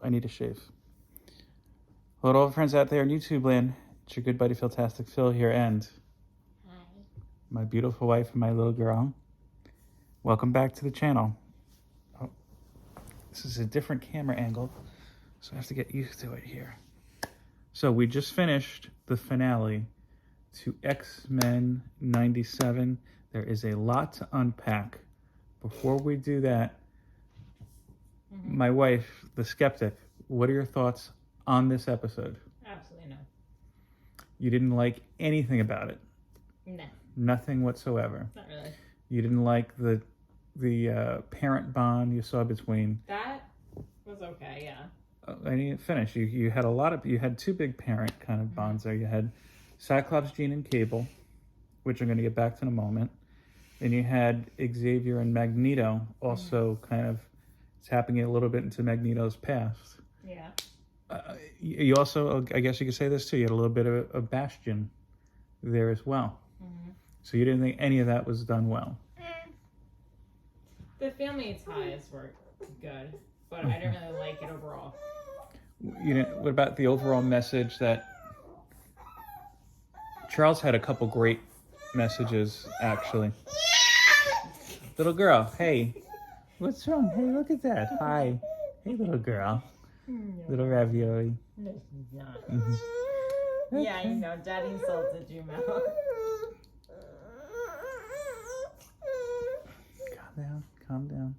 I need a shave. Hello to all the friends out there in YouTube land. It's your good buddy Philtastic Phil here, and Hi. my beautiful wife and my little girl. Welcome back to the channel. Oh, this is a different camera angle, so I have to get used to it here. So we just finished the finale to X-Men 97. There is a lot to unpack. Before we do that, my wife, the skeptic, what are your thoughts on this episode? Absolutely no. You didn't like anything about it? No, Nothing whatsoever. not really. You didn't like the parent bond you saw between. That was okay, yeah. I didn't finish. You had you had two big parent kind of bonds there. You had Cyclops, Jean, and Cable, which I'm going to get back to in a moment. Then you had Xavier and Magneto, also kind of tapping it a little bit into Magneto's past. Yeah. You also, I guess you could say this too, you had a little bit of a Bastion there as well. So you didn't think any of that was done well? The family ties were good, but I didn't really like it overall. You didn't, what about the overall message that Charles had a couple great messages, actually. Little girl, hey, what's wrong? Hey, look at that. Hi. Hey, little girl. Little ravioli. No, she's not. Mm-hmm. Yeah, you know, Daddy insulted you, Mel. Calm down, calm down.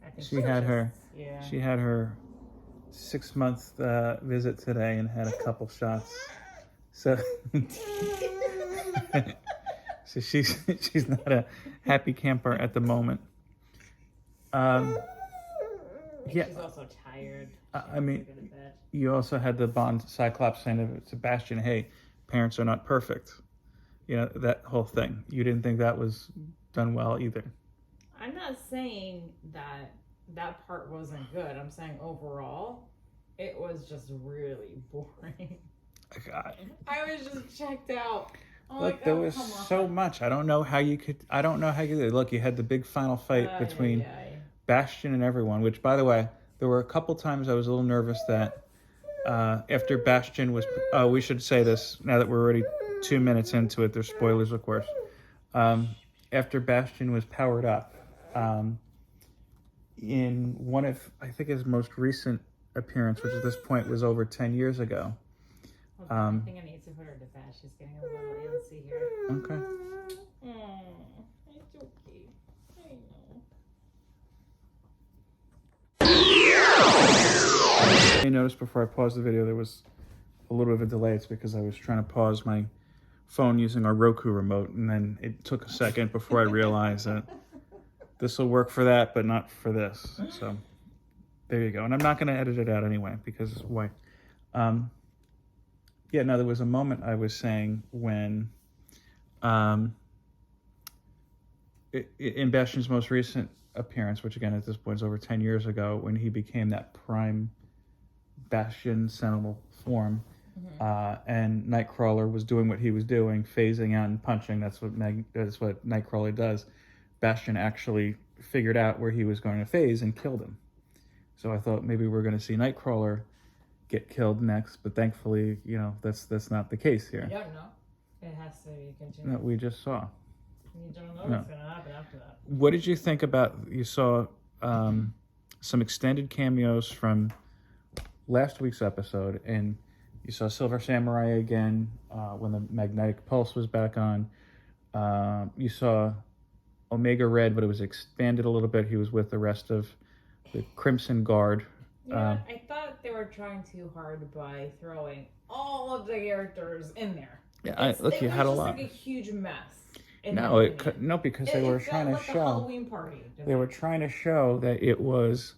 I think She was had just- her, Yeah. she had her 6-month visit today and had a couple shots. So, so she's not a happy camper at the moment. Yeah, She's also tired. I mean, Go to bed. you also had the bond Cyclops saying to Sebastian, hey, parents are not perfect. You know, that whole thing. You didn't think that was done well either. I'm not saying that that part wasn't good. I'm saying overall, it was just really boring. I was just checked out. I'm Look, like, there oh, was come on. so much. I don't know how you could. Look, you had the big final fight between Bastion and everyone, which, by the way, there were a couple times I was a little nervous that after Bastion was... we should say this now that we're already 2 minutes into it. There's spoilers, of course. After Bastion was powered up, in one of, I think, his most recent appearance, which at this point was over 10 years ago. I think I need to put her to bed. She's getting a little antsy here. Okay. It's okay. I know. You noticed before I paused the video there was a little bit of a delay. It's because I was trying to pause my phone using our Roku remote, and then it took a second before I realized that this will work for that but not for this. So there you go. And I'm not going to edit it out anyway, because why? Yeah, no, there was a moment I was saying when in Bastion's most recent appearance, which again at this point is over 10 years ago, when he became that prime Bastion Sentinel form, and Nightcrawler was doing what he was doing, phasing out and punching. That's what Nightcrawler does. Bastion actually figured out where he was going to phase and killed him. So I thought maybe we're going to see Nightcrawler get killed next, but thankfully, you know, that's not the case here. You don't know. It has to be continued. That we just saw. You don't know No. what's going to happen after that. What did you think about? You saw some extended cameos from last week's episode, and you saw Silver Samurai again when the magnetic pulse was back on. You saw Omega Red, but it was expanded a little bit. He was with the rest of the Crimson Guard. Yeah, I thought they were trying too hard by throwing all of the characters in there. Yeah, look, you had a lot. It was like a huge mess. No, because they were trying to like a show. Halloween party. They were trying to show that it was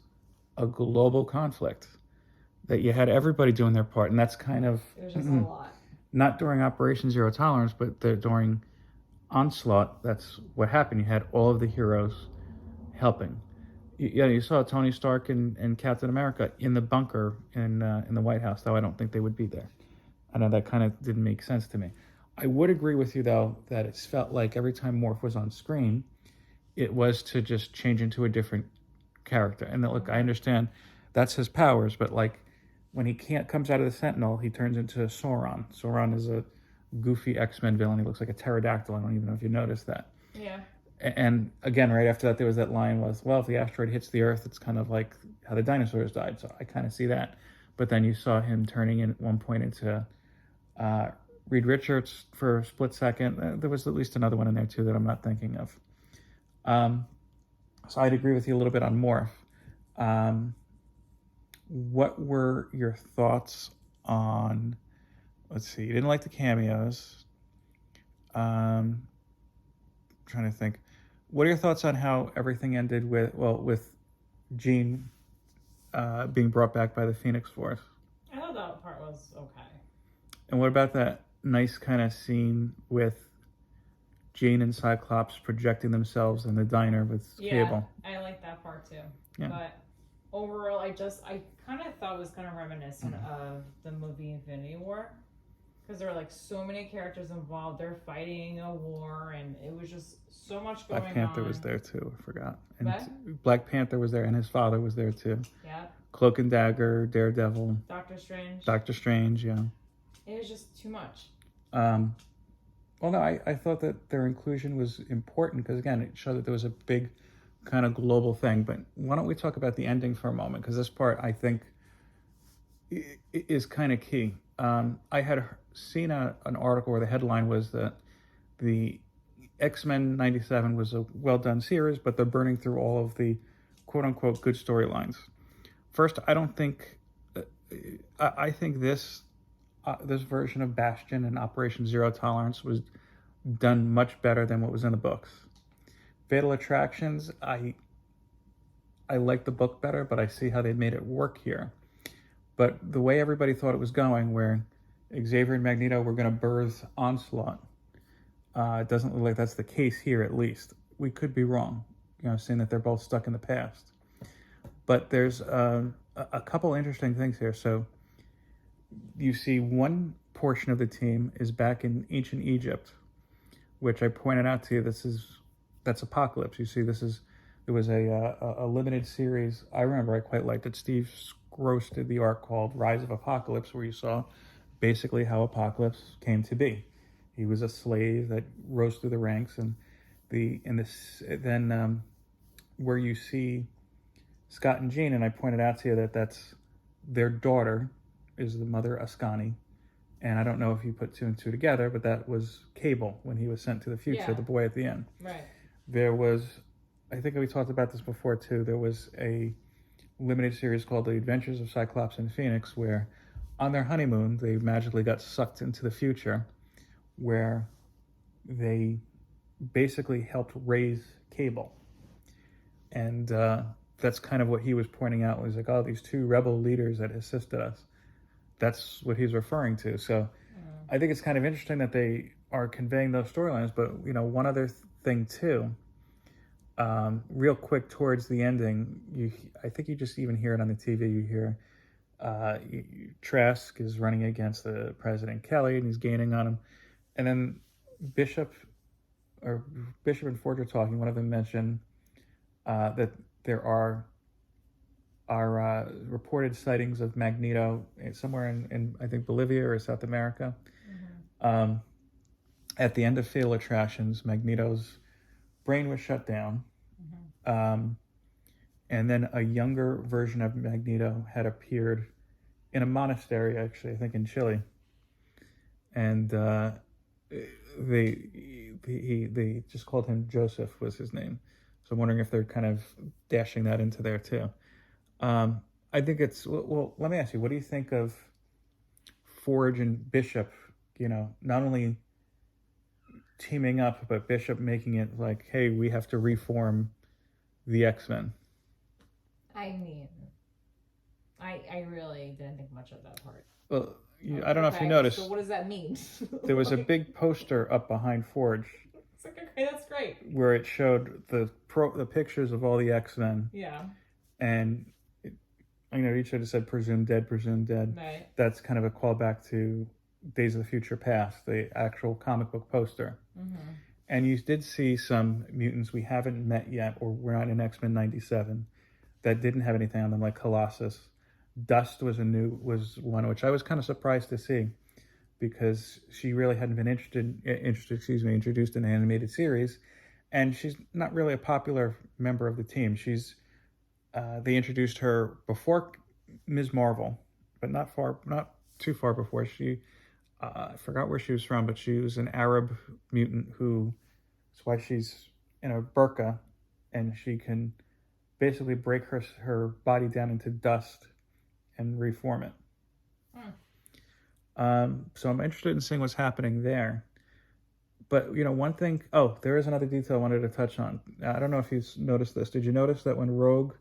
a global conflict, that you had everybody doing their part, and that's kind of It was just a lot. not during Operation Zero Tolerance, but during Onslaught. That's what happened. You had all of the heroes helping. You saw Tony Stark and Captain America in the bunker in the White House, though I don't think they would be there. I know that kind of didn't make sense to me. I would agree with you, though, that it felt like every time Morph was on screen, it was to just change into a different character. And that, look, I understand that's his powers. But like when he can't comes out of the Sentinel, he turns into Sauron. Sauron is a goofy X-Men villain. He looks like a pterodactyl. I don't even know if you noticed that. Yeah. And again, right after that, there was that line was, well, if the asteroid hits the Earth, it's kind of like how the dinosaurs died. So I kind of see that. But then you saw him turning in at one point into Reed Richards for a split second. There was at least another one in there too that I'm not thinking of. So I'd agree with you a little bit on Morph. What were your thoughts on, let's see, you didn't like the cameos. Trying to think. What are your thoughts on how everything ended with Jean being brought back by the Phoenix Force? I thought that part was okay. And what about that nice kind of scene with Jean and Cyclops projecting themselves in the diner with Cable? I like that part too. Yeah. But overall, I kind of thought it was kind of reminiscent of the movie Infinity War. Because there are like so many characters involved. They're fighting a war, and it was just so much going on. Black Panther was there too. I forgot. And what? Black Panther was there, and his father was there too. Yeah. Cloak and Dagger, Daredevil, Doctor Strange. Yeah. It was just too much. Well, no, I thought that their inclusion was important because again, it showed that there was a big kind of global thing. But why don't we talk about the ending for a moment? Because this part, I think, is kind of key. I had seen an article where the headline was that the X-Men 97 was a well-done series, but they're burning through all of the quote-unquote good storylines. First, I don't think... I think this version of Bastion and Operation Zero Tolerance was done much better than what was in the books. Fatal Attractions, I like the book better, but I see how they made it work here. But the way everybody thought it was going, where Xavier and Magneto were going to birth Onslaught, it doesn't look like that's the case here, at least. We could be wrong, seeing that they're both stuck in the past. But there's a couple interesting things here. So you see one portion of the team is back in ancient Egypt, which I pointed out to you. That's Apocalypse. You see, there was a limited series. I remember I quite liked it. Steve Gross did the arc called Rise of Apocalypse, where you saw basically how Apocalypse came to be. He was a slave that rose through the ranks, and then where you see Scott and Jean, and I pointed out to you that that's their daughter is the mother Ascani, and I don't know if you put two and two together, but that was Cable when he was sent to the future, the boy at the end. Right. There was, I think we talked about this before too, there was a limited series called The Adventures of Cyclops and Phoenix, where on their honeymoon, they magically got sucked into the future, where they basically helped raise Cable. And that's kind of what he was pointing out, was like, oh, these two rebel leaders that assisted us. That's what he's referring to. So I think it's kind of interesting that they are conveying those storylines. But, one other thing too, real quick towards the ending, I think you just even hear it on the TV. You hear Trask is running against the President Kelly, and he's gaining on him. And then Bishop and Forge are talking. One of them mentioned that there are reported sightings of Magneto somewhere in I think Bolivia or South America. Mm-hmm. At the end of Fatal Attractions, Magneto's brain was shut down. Mm-hmm. And then a younger version of Magneto had appeared in a monastery, actually, I think in Chile. And they just called him Joseph, was his name. So I'm wondering if they're kind of dashing that into there too. I think it's, well, let me ask you, what do you think of Forge and Bishop, not only teaming up, but Bishop making it like, hey, we have to reform the X-Men? I mean, I really didn't think much of that part. Well, I don't know if you noticed. So what does that mean? There was a big poster up behind Forge. It's like, okay, that's great. Where it showed the pictures of all the X-Men. Yeah. And each of it said presumed dead. Right. That's kind of a callback to Days of the Future Past, the actual comic book poster. Mm-hmm. And you did see some mutants we haven't met yet, or we're not in X-Men 97. that didn't have anything on them, like Colossus. Dust was one which I was kind of surprised to see, because she really hadn't been introduced in an animated series, and she's not really a popular member of the team. They introduced her before Ms. Marvel, but not too far before. I forgot where she was from, but she was an Arab mutant that's why she's in a burqa, and she can basically break her body down into dust and reform it. So I'm interested in seeing what's happening there. But, one thing... Oh, there is another detail I wanted to touch on. I don't know if you noticed this. Did you notice that when Rogue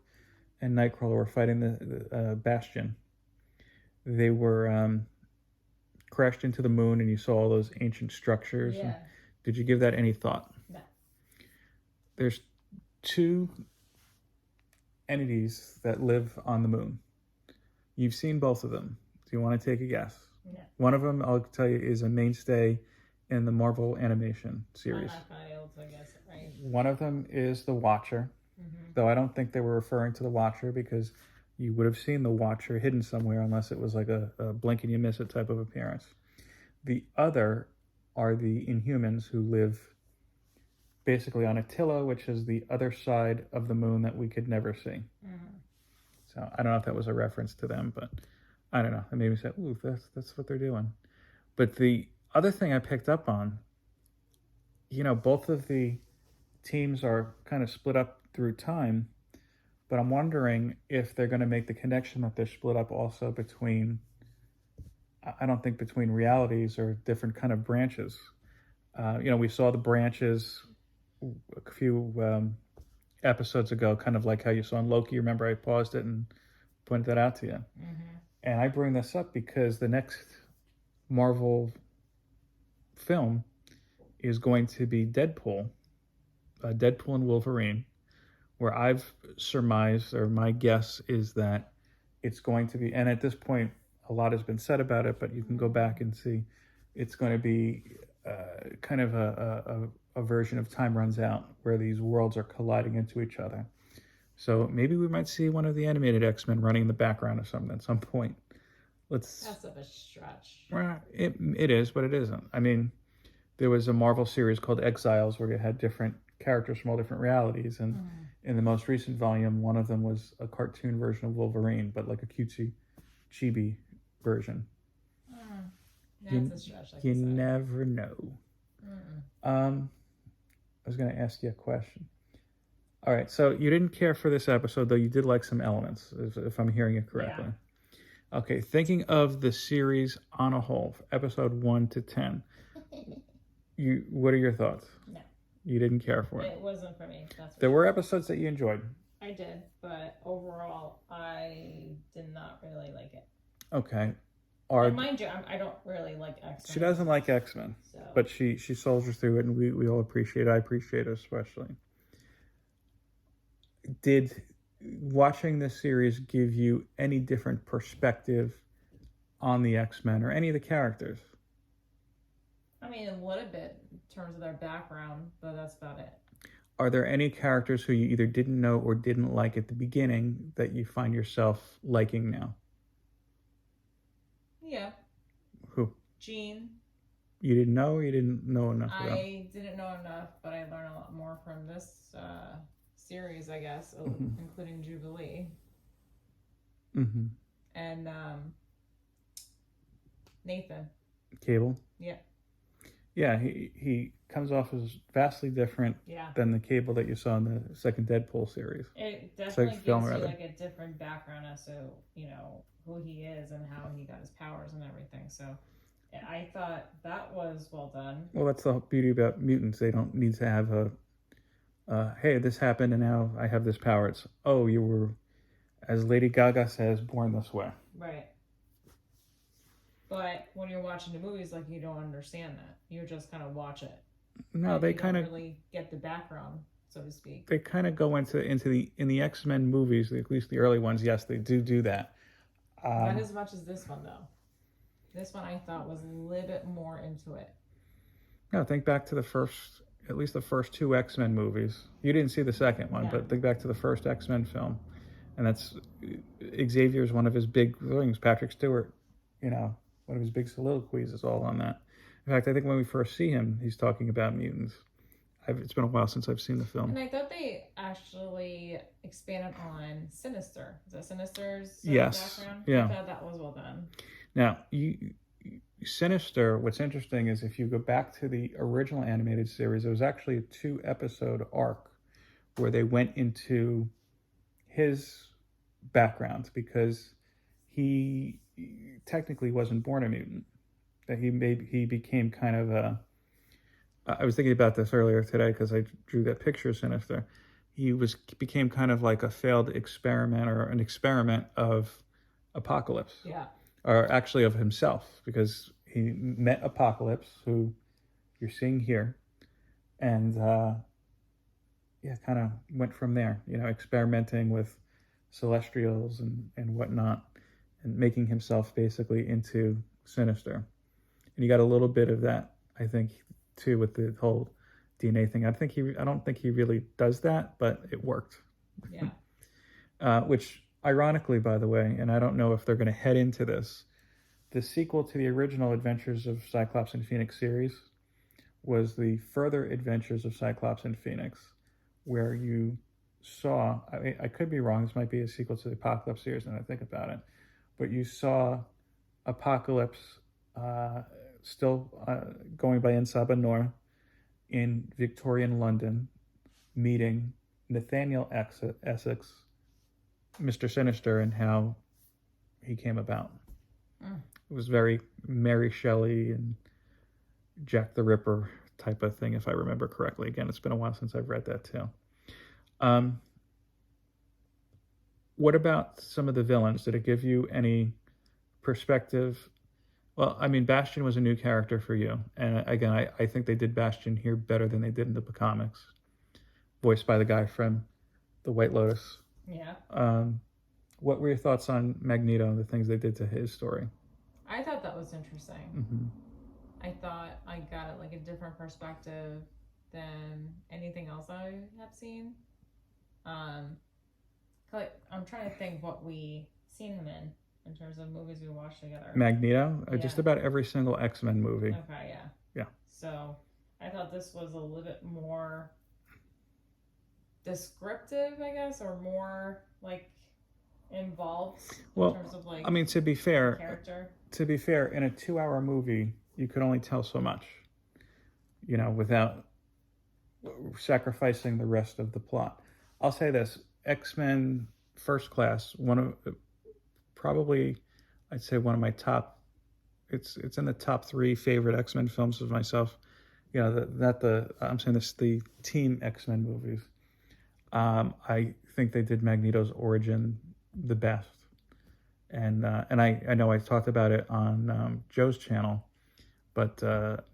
and Nightcrawler were fighting the Bastion, they were crashed into the moon, and you saw all those ancient structures? Yeah. Did you give that any thought? No. There's 2 entities that live on the moon. You've seen both of them. Do you want to take a guess? No. One of them, I'll tell you, is a mainstay in the Marvel animation series. I guess, right? One of them is the Watcher, though I don't think they were referring to the Watcher, because you would have seen the Watcher hidden somewhere unless it was like a blink and you miss it type of appearance. The other are the Inhumans, who live basically on Attila, which is the other side of the moon that we could never see. So I don't know if that was a reference to them, but I don't know. It made me say, ooh, that's what they're doing. But the other thing I picked up on, both of the teams are kind of split up through time, but I'm wondering if they're going to make the connection that they're split up also between, I don't think between realities or different kind of branches. We saw the branches a few episodes ago, kind of like how you saw in Loki. Remember, I paused it and pointed that out to you. And I bring this up because the next Marvel film is going to be Deadpool and Wolverine, where I've surmised, or my guess is that it's going to be, and at this point a lot has been said about it, but you can go back and see, it's going to be kind of a version of Time Runs Out, where these worlds are colliding into each other. So maybe we might see one of the animated X-Men running in the background or something at some point. That's of a stretch. It is, but it isn't. I mean, there was a Marvel series called Exiles where you had different characters from all different realities, and in the most recent volume, one of them was a cartoon version of Wolverine, but like a cutesy chibi version. That's a stretch. Like you never know. I was going to ask you a question. All right, so you didn't care for this episode, though you did like some elements, if I'm hearing it correctly. Yeah. Okay, thinking of the series on a whole, episode 1 to 10, what are your thoughts? No. You didn't care for it? It wasn't for me. There were episodes that you enjoyed. I did, but overall, I did not really like it. Okay. And mind you, I don't really like X-Men. She doesn't like X-Men, but she soldiers through it, and we all appreciate it. I appreciate it especially. Did watching this series give you any different perspective on the X-Men or any of the characters? I mean, a little bit in terms of their background, but that's about it. Are there any characters who you either didn't know or didn't like at the beginning that you find yourself liking now? Yeah. Who? Jean. You didn't know, or you didn't know enough about? I didn't know enough, but I learned a lot more from this series, I guess, including Jubilee. And Nathan. Cable? Yeah. Yeah, he comes off as vastly different than the Cable that you saw in the second Deadpool series. It definitely gives you like a different background as to, who he is and how he got his powers and everything. So I thought that was well done. Well, that's the beauty about mutants. They don't need to have hey, this happened and now I have this power. It's, oh, you were, as Lady Gaga says, born this way. Right. But when you're watching the movies, like, you don't understand that. You just kind of watch it. No, like, they kind of really get the background, so to speak. They kind of go into the X-Men movies, at least the early ones. Yes, they do that. Not as much as this one, though. This one I thought was a little bit more into it. No, think back to at least the first two X-Men movies. You didn't see the second one, but think back to the first X-Men film. And that's Xavier's one of his big things. Patrick Stewart, one of his big soliloquies is all on that. In fact, I think when we first see him, he's talking about mutants. It's been a while since I've seen the film. And I thought they actually expanded on Sinister. Is that Sinister's background? Yeah. I thought that was well done. Now, Sinister, what's interesting is if you go back to the original animated series, it was actually a 2-episode arc where they went into his background because he technically wasn't born a mutant. That he became kind of a... I was thinking about this earlier today because I drew that picture of Sinister. He became kind of like a failed experiment or an experiment of Apocalypse. Yeah. Or actually of himself, because he met Apocalypse, who you're seeing here, and kind of went from there, experimenting with Celestials and whatnot, and making himself basically into Sinister. And you got a little bit of that, I think, too, with the whole DNA thing. I don't think he really does that, but it worked. Yeah. Which, ironically, by the way, and I don't know if they're going to head into this, the sequel to the original Adventures of Cyclops and Phoenix series was the Further Adventures of Cyclops and Phoenix, where you saw, I could be wrong, this might be a sequel to the Apocalypse series when I think about it, but you saw Apocalypse still going by Ensaba Noor in Victorian London, meeting Nathaniel Essex, Mr. Sinister, and how he came about. It was very Mary Shelley and Jack the Ripper type of thing, if I remember correctly. Again, it's been a while since I've read that too. What about some of the villains? Did it give you any perspective? Well, I mean, Bastion was a new character for you. And again, I think they did Bastion here better than they did in the comics. Voiced by the guy from The White Lotus. Yeah. What were your thoughts on Magneto and the things they did to his story? I thought that was interesting. Mm-hmm. I thought I got like a different perspective than anything else I have seen. Like, I'm trying to think what we seen him in terms of movies we watched together. Magneto? Yeah. Just about every single X-Men movie. Okay, yeah. Yeah. So I thought this was a little bit more descriptive, I guess, or more like involved in terms of like, I mean, to be fair, character. To be fair, in a 2-hour movie, you could only tell so much, without sacrificing the rest of the plot. I'll say this: X-Men First Class, I'd say one of my top. It's in the top 3 favorite X-Men films of myself. I'm saying this, the Team X-Men movies. I think they did Magneto's origin the best. And I know I talked about it on Joe's channel, but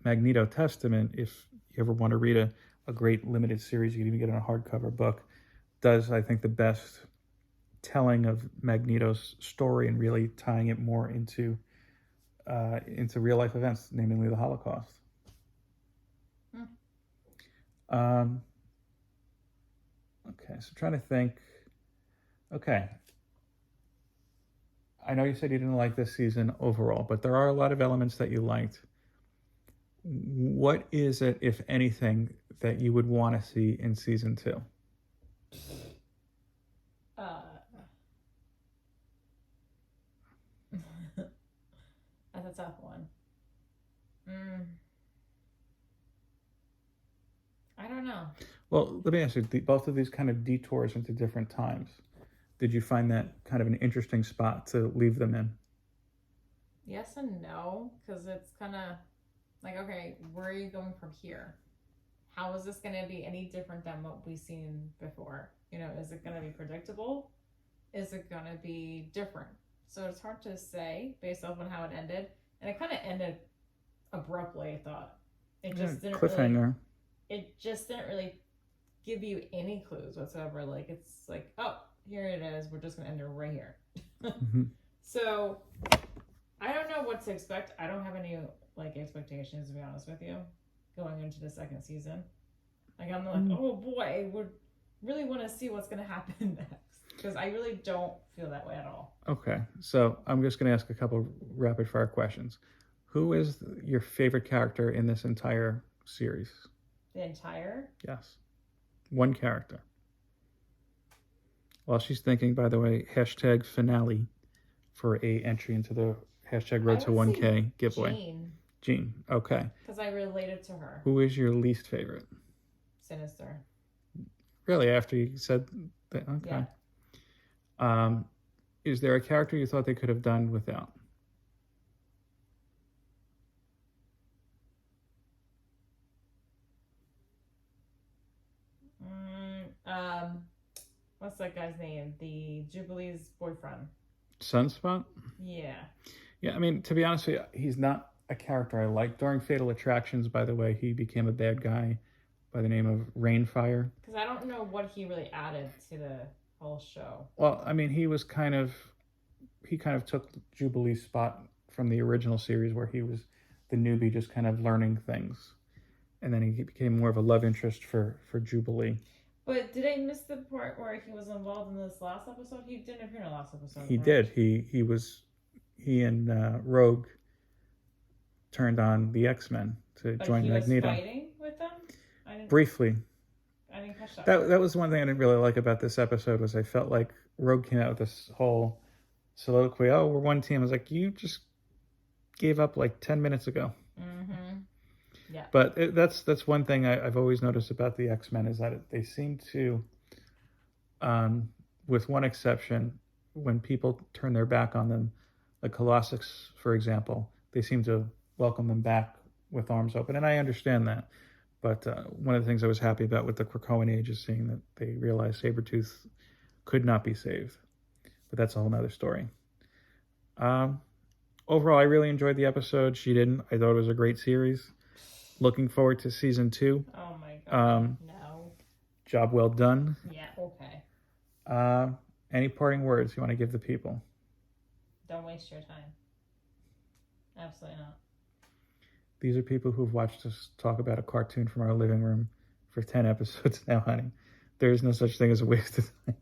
Magneto Testament, if you ever want to read a great limited series, you can even get in a hardcover book, does, I think, the best telling of Magneto's story and really tying it more into real life events, namely the Holocaust. Okay, so I'm trying to think. Okay. I know you said you didn't like this season overall, but there are a lot of elements that you liked. What is it, if anything, that you would want to see in season 2? That's a tough one. I don't know. Well, let me ask you, both of these kind of detours into different times, did you find that kind of an interesting spot to leave them in? Yes and no, because it's kind of like, okay, where are you going from here? How is this going to be any different than what we've seen before? Is it going to be predictable? Is it going to be different? So it's hard to say based off on how it ended. And it kind of ended abruptly, I thought. It just didn't cliffhanger. It just didn't really give you any clues whatsoever. Like, it's like, oh, here it is. We're just going to end it right here. Mm-hmm. So I don't know what to expect. I don't have any expectations, to be honest with you, going into the second season. Like, I'm like, oh boy, I would really want to see what's going to happen next. because I really don't feel that way at all. Okay, so I'm just going to ask a couple rapid fire questions. Who is your favorite character in this entire series? The entire? Yes. One character. While she's thinking, by the way, hashtag finale for a entry into the hashtag Road to 1K giveaway. Jean. Okay. Because I related to her. Who is your least favorite? Sinister. Really? After you said that? Okay. Yeah. Is there a character you thought they could have done without? What's that guy's name? The Jubilee's boyfriend. Sunspot? Yeah. Yeah, I mean, to be honest with you, he's not a character I like. During Fatal Attractions, by the way, he became a bad guy by the name of Rainfire. Because I don't know what he really added to the whole show. Well, I mean, he kind of took Jubilee's spot from the original series where he was the newbie just kind of learning things. And then he became more of a love interest for Jubilee. But did I miss the part where he was involved in this last episode? He didn't appear in the last episode. He did. He and Rogue turned on the X-Men to join Magneto. Was fighting with them? Briefly. I didn't catch that. That was one thing I didn't really like about this episode was I felt like Rogue came out with this whole soliloquy. Oh, we're one team. I was like, you just gave up like 10 minutes ago. Mm-hmm. Yeah. But that's one thing I've always noticed about the X-Men is that they seem to, with one exception, when people turn their back on them, like Colossus, for example, they seem to welcome them back with arms open. And I understand that. But one of the things I was happy about with the Krakoan Age is seeing that they realized Sabretooth could not be saved. But that's a whole nother story. Overall, I really enjoyed the episode. She didn't. I thought it was a great series. Looking forward to season 2. Oh my god. No. Job well done. Yeah, okay. Any parting words you want to give the people? Don't waste your time. Absolutely not. These are people who've watched us talk about a cartoon from our living room for 10 episodes now, honey. There is no such thing as a waste of time.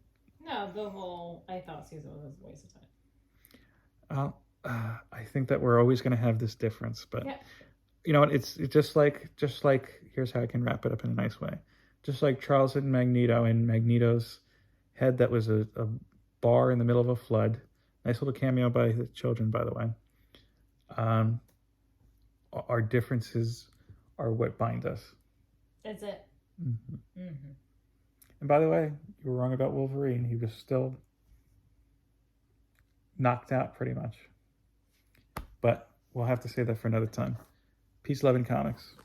No, I thought season was a waste of time. I think that we're always going to have this difference, but yeah. You know what? It's just like here's how I can wrap it up in a nice way. Just like Charles and Magneto in Magneto's head, that was a bar in the middle of a flood. Nice little cameo by the children, by the way. Our differences are what bind us. Is it? Mm-hmm. Mm-hmm. And by the way, you were wrong about Wolverine. He was still knocked out pretty much. But we'll have to say that for another time. Peace, love, and comics.